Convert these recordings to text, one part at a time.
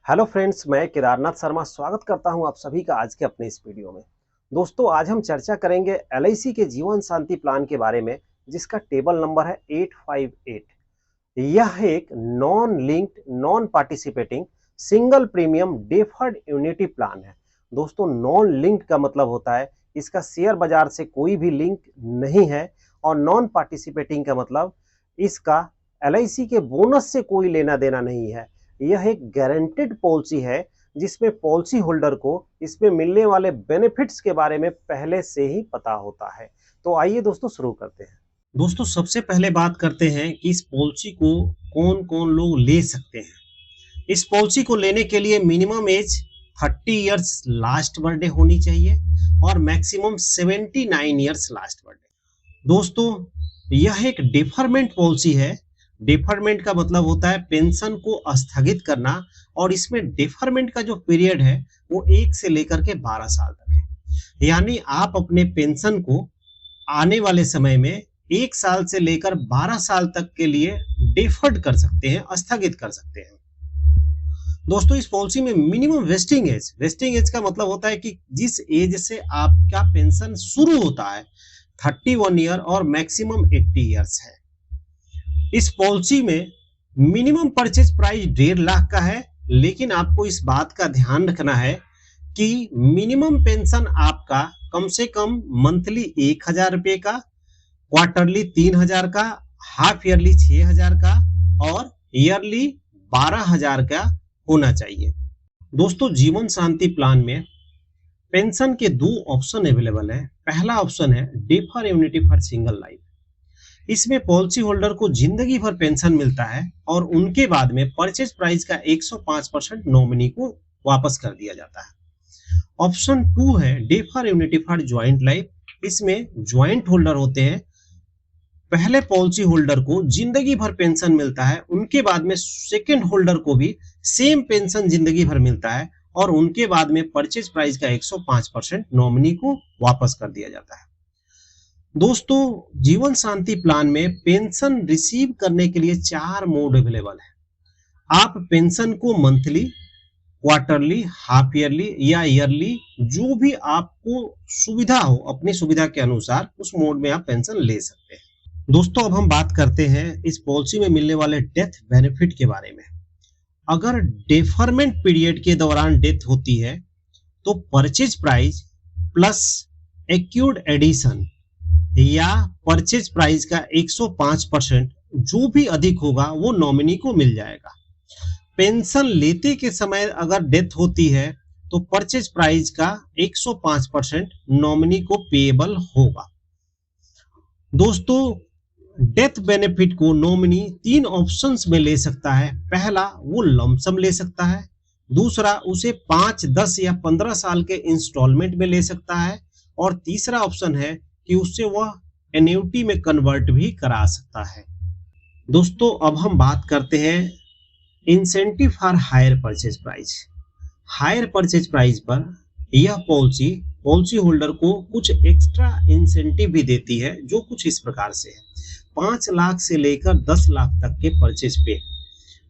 Hello friends, मैं केदारनाथ शर्मा स्वागत करता हूं आप सभी का आज के अपने इस वीडियो में। दोस्तों, आज हम चर्चा करेंगे एलआईसी के जीवन शांति प्लान के बारे में, जिसका टेबल नंबर है 858। यह एक non linked non participating single premium deferred unity plan है। दोस्तों, नॉन लिंक्ड का मतलब होता है इसका शेयर बाजार से कोई भी लिंक नहीं है, और नॉन पार्टिसिपेटिंग का मतलब इसका एलआईसी के बोनस से कोई लेना देना नहीं है। यह एक गारंटेड पॉलिसी है जिसमें पॉलिसी होल्डर को इसमें मिलने वाले बेनिफिट्स के बारे में पहले से ही पता होता है। तो आइए दोस्तों शुरू करते हैं। दोस्तों, सबसे पहले बात करते हैं कि इस पॉलिसी को कौन-कौन लोग ले सकते हैं। इस पॉलिसी को लेने के लिए minimum age 30 years last birthday होनी चाहिए और मैक्सिमम 79 इयर्स लास्ट बर्थडे। दोस्तों, यह एक डिफरमेंट पॉलिसी है। डिफरमेंट का मतलब होता है पेंशन को स्थगित करना, और इसमें डिफरमेंट का जो पीरियड है वो 1 से लेकर के 12 साल तक है। यानी आप अपने पेंशन को आने वाले समय में 1 साल से लेकर 12 साल तक के लिए डिफर्ड कर सकते हैं, स्थगित कर सकते हैं। दोस्तों, इस पॉलिसी में मिनिमम वेस्टिंग एज का मतलब होता है कि जिस एज से आपका पेंशन शुरू होता है 31 ईयर और मैक्सिमम 80 इयर्स है। इस पॉलिसी में मिनिमम परचेज प्राइस 1.5 लाख का है, लेकिन आपको इस बात का ध्यान रखना है कि मिनिमम पेंशन आपका कम से कम मंथली 1,000 रुपए का, क्वार्टरली 3,000 का, हाफ ईयरली 6,000 का और ईयरली 12,000 का होना चाहिए। दोस्तों, जीवन शांति प्लान में पेंशन के 2 ऑप्शन अवेलेबल है। पहला ऑप्शन है defer unity for single life. इसमें पॉलिसी होल्डर को जिंदगी भर पेंशन मिलता है और उनके बाद में परचेज प्राइस का 105% नॉमिनी को वापस कर दिया जाता है। ऑप्शन 2 है defer unity for joint life. इसमें ज्वाइंट होल्डर होते हैं। पहले पॉलिसी होल्डर को जिंदगी भर पेंशन मिलता है, उनके बाद में सेकेंड होल्डर को भी सेम पेंशन जिंदगी भर मिलता है और उनके बाद में परचेज प्राइस का 105% नॉमिनी को वापस कर दिया जाता है। दोस्तों, जीवन शांति प्लान में पेंशन रिसीव करने के लिए 4 मोड अवेलेबल है। आप पेंशन को मंथली, क्वार्टरली, हाफ ईयरली या ईयरली, जो भी आपको सुविधा हो, अपनी सुविधा के अनुसार उस मोड में आप पेंशन ले सकते हैं। दोस्तों, अब हम बात करते हैं इस पॉलिसी में मिलने वाले डेथ बेनिफिट के बारे में। अगर डेफरमेंट पीरियड के दौरान डेथ होती है तो परचेज प्राइस प्लस एक्यूर्ड एडिशन या परचेज प्राइस का 105% जो भी अधिक होगा वो नॉमिनी को मिल जाएगा। पेंशन लेते के समय अगर डेथ होती है तो परचेज प्राइस का 105% नॉमिनी को पेएबल होगा। दोस्तों, डेथ बेनिफिट को नॉमिनी 3 ऑप्शंस में ले सकता है। पहला, वो लमसम ले सकता है। दूसरा, उसे 5, 10 या 15 साल के इंस्टॉलमेंट में ले सकता है। और तीसरा ऑप्शन है कि उससे वह एन्युटी में कन्वर्ट भी करा सकता है। दोस्तों, अब हम बात करते हैं incentive for hire purchase price. Hire purchase price पर यह पॉलिसी होल्डर को कुछ एक्स्ट्रा इंसेंटिव भी देती है, जो कुछ इस प्रकार से है। 5 लाख से लेकर 10 लाख तक के परचेज पे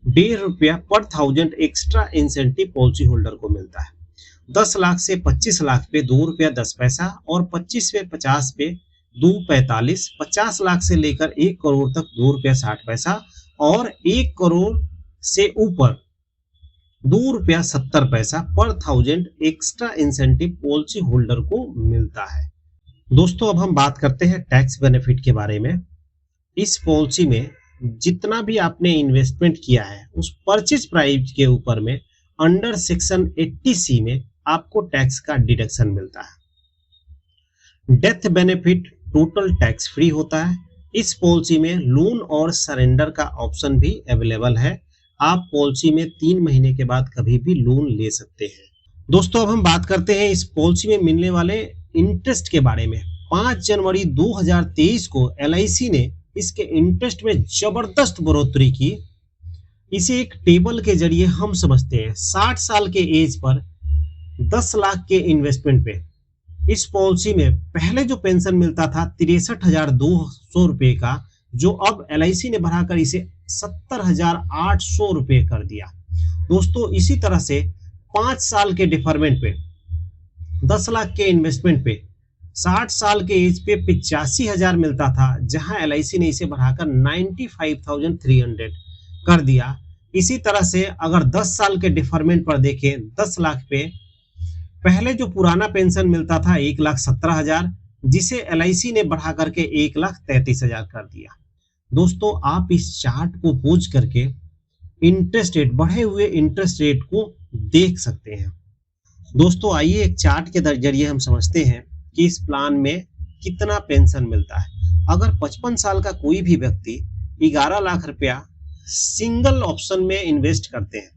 1.5 रुपया पर 1000 एक्स्ट्रा इंसेंटिव पॉलिसी होल्डर को मिलता है। 10 लाख से 25 लाख पे 2 रुपया 10 पैसा और 25 से 50 पे 2.45, 50 लाख से लेकर 1 करोड़ तक 2 रुपया 60 पैसा और 1 करोड़ से ऊपर 2 रुपया 70 पैसा पर 1000 एक्स्ट्रा इंसेंटिव पॉलिसी होल्डर को मिलता है। दोस्तों, अब हम बात करते हैं टैक्स बेनिफिट के बारे में। इस पॉलिसी में जितना भी आपने इन्वेस्टमेंट किया है उस परचेज प्राइस के ऊपर में अंडर सेक्शन 80C में आपको टैक्स का डिडक्शन मिलता है। Death benefit total tax free होता है। इस पॉलिसी में लोन और सरेंडर का ऑप्शन भी अवेलेबल है। आप पॉलिसी में 3 महीने के बाद कभी भी लोन ले सकते हैं। दोस्तों, अब हम बात करते हैं इस पॉलिसी में मिलने वाले इंटरेस्ट के बारे में। 5 जनवरी 2023 को एलआईसी ने इसके इंटरेस्ट में जबरदस्त बढ़ोतरी की। इसे एक टेबल के जरिए हम समझते हैं। 60 साल के एज पर 10 लाख के इन्वेस्टमेंट पे इस पॉलिसी में पहले जो पेंशन मिलता था 63,200 रुपए का, जो अब एलआईसी ने बढ़ाकर इसे 70,800 रुपए कर दिया। दोस्तों इसी तरह से 5 साल के डिफरमेंट पे 10 लाख के इन्वेस्टमेंट पे 60 साल के एज पे 85,000 मिलता था, जहां एलआईसी ने इसे बढ़ाकर 95,300 कर दिया। इसी तरह से अगर 10 साल के डिफरमेंट पर देखें 10 लाख पे पहले जो पुराना पेंशन मिलता था 1,17,000, जिसे एलआईसी ने बढ़ा करके 1,33,000 कर दिया। दोस्तों आप इस चार्ट को खोज करके इंटरेस्ट रेट, बढ़े हुए इंटरेस्ट रेट को देख सकते हैं। दोस्तों आइए एक चार्ट के जरिए हम समझते हैं कि इस प्लान में कितना पेंशन मिलता है। अगर 55 साल का कोई भी व्यक्ति 11 लाख रुपया सिंगल ऑप्शन में इन्वेस्ट करते हैं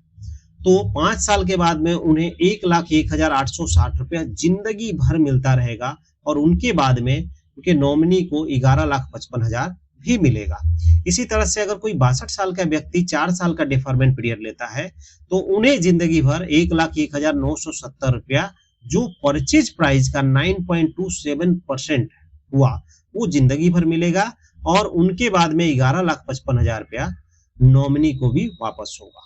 तो 5 साल के बाद में उन्हें 1,01,860 रुपया जिंदगी भर मिलता रहेगा और उनके बाद में उनके नॉमिनी को 11,55,000 भी मिलेगा। इसी तरह से अगर कोई 62 साल का व्यक्ति 4 साल का डिफरमेंट पीरियड लेता है तो उन्हें जिंदगी भर 1,01,970 रुपया, जो परचेज प्राइस का 9.27% हुआ, वो जिंदगी भर मिलेगा और उनके बाद में 11,55,000 रुपया नॉमिनी को भी वापस होगा।